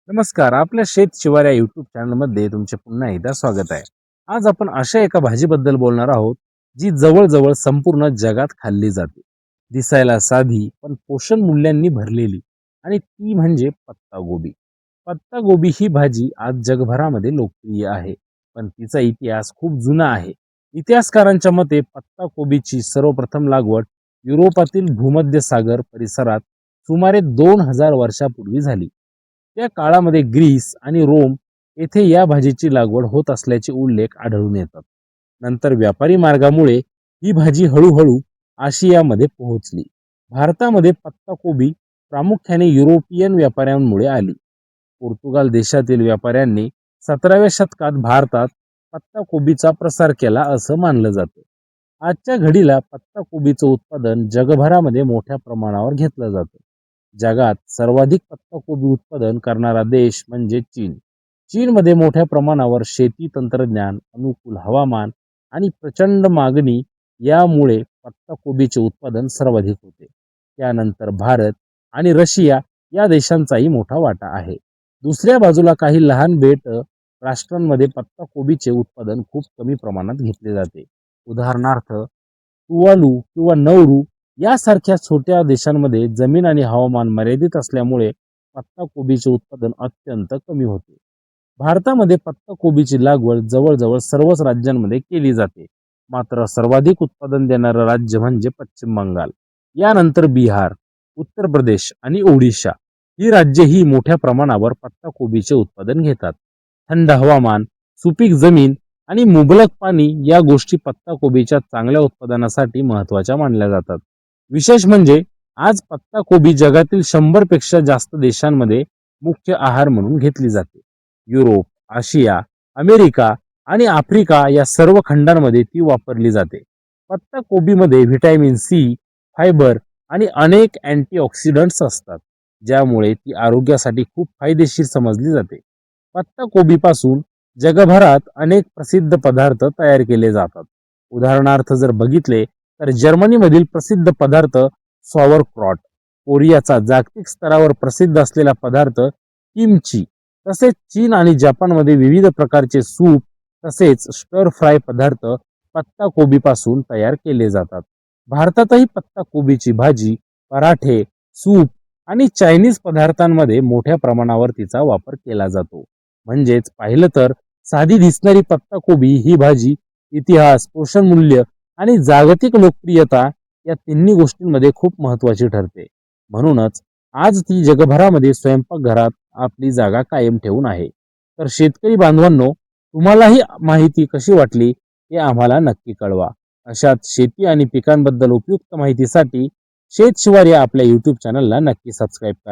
नमस्कार. आपल्या शेत शिवार या YouTube चॅनलमध्ये तुमचे पुन्हा एकदा स्वागत आहे. आज आपण अशा एका भाजीबद्दल बोलणार आहोत, जी जवळ-जवळ संपूर्ण जगात खाल्ली जाते. दिसायला साधी पण पोषण मूल्यांनी भरलेली आणि ती म्हणजे पत्तागोबी. पत्तागोबी ही भाजी आज जगभरामध्ये लोकप्रिय आहे, पण तिचा इतिहास खूप जुना आहे. इतिहासकारांच्या मते पत्ताकोबीची सर्वप्रथम लागवड युरोपातील भूमध्य सागर परिसरात सुमारे 2000 वर्षापूर्वी झाली. त्या काळामध्ये ग्रीस आणि रोम येथे या भाजीची लागवड होत असल्याचे उल्लेख आढळून येतात. नंतर व्यापारी मार्गामुळे ही भाजी हळूहळू आशियामध्ये पोहोचली. भारतामध्ये पत्ताकोबी प्रामुख्याने युरोपियन व्यापाऱ्यांमुळे आली. पोर्तुगाल देशातील व्यापाऱ्यांनी 17व्या शतकात भारतात पत्ताकोबीचा प्रसार केला असं मानलं जातं. आजच्या घडीला पत्ताकोबीचं उत्पादन जगभरामध्ये मोठ्या प्रमाणावर घेतलं जातं. जगात सर्वाधिक पत्ताकोबी उत्पादन करणारा देश म्हणजे चीन. चीनमध्ये मोठ्या प्रमाणावर शेती तंत्रज्ञान, अनुकूल हवामान आणि प्रचंड मागणी यामुळे पत्ताकोबीचे उत्पादन सर्वाधिक होते. त्यानंतर भारत आणि रशिया या देशांचाही मोठा वाटा आहे. दुसऱ्या बाजूला काही लहान बेट राष्ट्रांमध्ये पत्ताकोबीचे उत्पादन खूप कमी प्रमाणात घेतले जाते. उदाहरणार्थ तुवालू किंवा नौरू यासारख्या छोट्या देशांमध्ये जमीन आणि हवामान मर्यादित असल्यामुळे पत्ताकोबीचे उत्पादन अत्यंत कमी होते. भारतामध्ये पत्ताकोबीची लागवड जवळजवळ सर्वच राज्यांमध्ये केली जाते. मात्र सर्वाधिक उत्पादन देणारं राज्य म्हणजे पश्चिम बंगाल. यानंतर बिहार, उत्तर प्रदेश आणि ओडिशा ही राज्ये ही मोठ्या प्रमाणावर पत्ताकोबीचे उत्पादन घेतात. थंड हवामान, सुपीक जमीन आणि मुबलक पाणी या गोष्टी पत्ताकोबीच्या चांगल्या उत्पादनासाठी महत्त्वाच्या मानल्या जातात. विशेष म्हणजे आज पत्ताकोबी जगातील 100 पेक्षा जास्त देशांमध्ये मुख्य आहार म्हणून घेतली जाते. युरोप, आशिया, अमेरिका आणि आफ्रिका या सर्व खंडांमध्ये ती वापरली जाते. पत्ताकोबीमध्ये व्हिटॅमिन सी, फायबर आणि अनेक अँटीऑक्सिडंट्स असतात, ज्यामुळे ती आरोग्यासाठी खूप फायदेशीर समजली जाते. पत्ताकोबीपासून जगभरात अनेक प्रसिद्ध पदार्थ तयार केले जातात. उदाहरणार्थ जर बघितले तर जर्मनीमधील प्रसिद्ध पदार्थ सॉवरक्रॉट, कोरियाचा जागतिक स्तरावर प्रसिद्ध असलेला पदार्थ किमची, तसेच चीन आणि जपानमध्ये विविध प्रकारचे सूप तसेच स्टर फ्राय पदार्थ पत्ताकोबीपासून तयार केले जातात. भारतातही पत्ताकोबीची भाजी, पराठे, सूप आणि चायनीज पदार्थांमध्ये मोठ्या प्रमाणावर तिचा वापर केला जातो. म्हणजेच पाहिलं तर साधी दिसणारी पत्ताकोबी ही भाजी इतिहास, पोषण मूल्य आणि जागतिक लोकप्रियता या तिन्ही गोष्टींमध्ये खूप महत्त्वाची ठरते. म्हणूनच आज ती जगभरामध्ये स्वयंपाकघरात आपली जागा कायम ठेवून आहे. तर शेतकरी बांधवांनो, तुम्हालाही माहिती कशी वाटली हे आम्हाला नक्की कळवा. अशाच शेती आणि पिकांबद्दल उपयुक्त माहितीसाठी शेत शिवार या आपल्या YouTube चॅनलला नक्की सबस्क्राईब करा.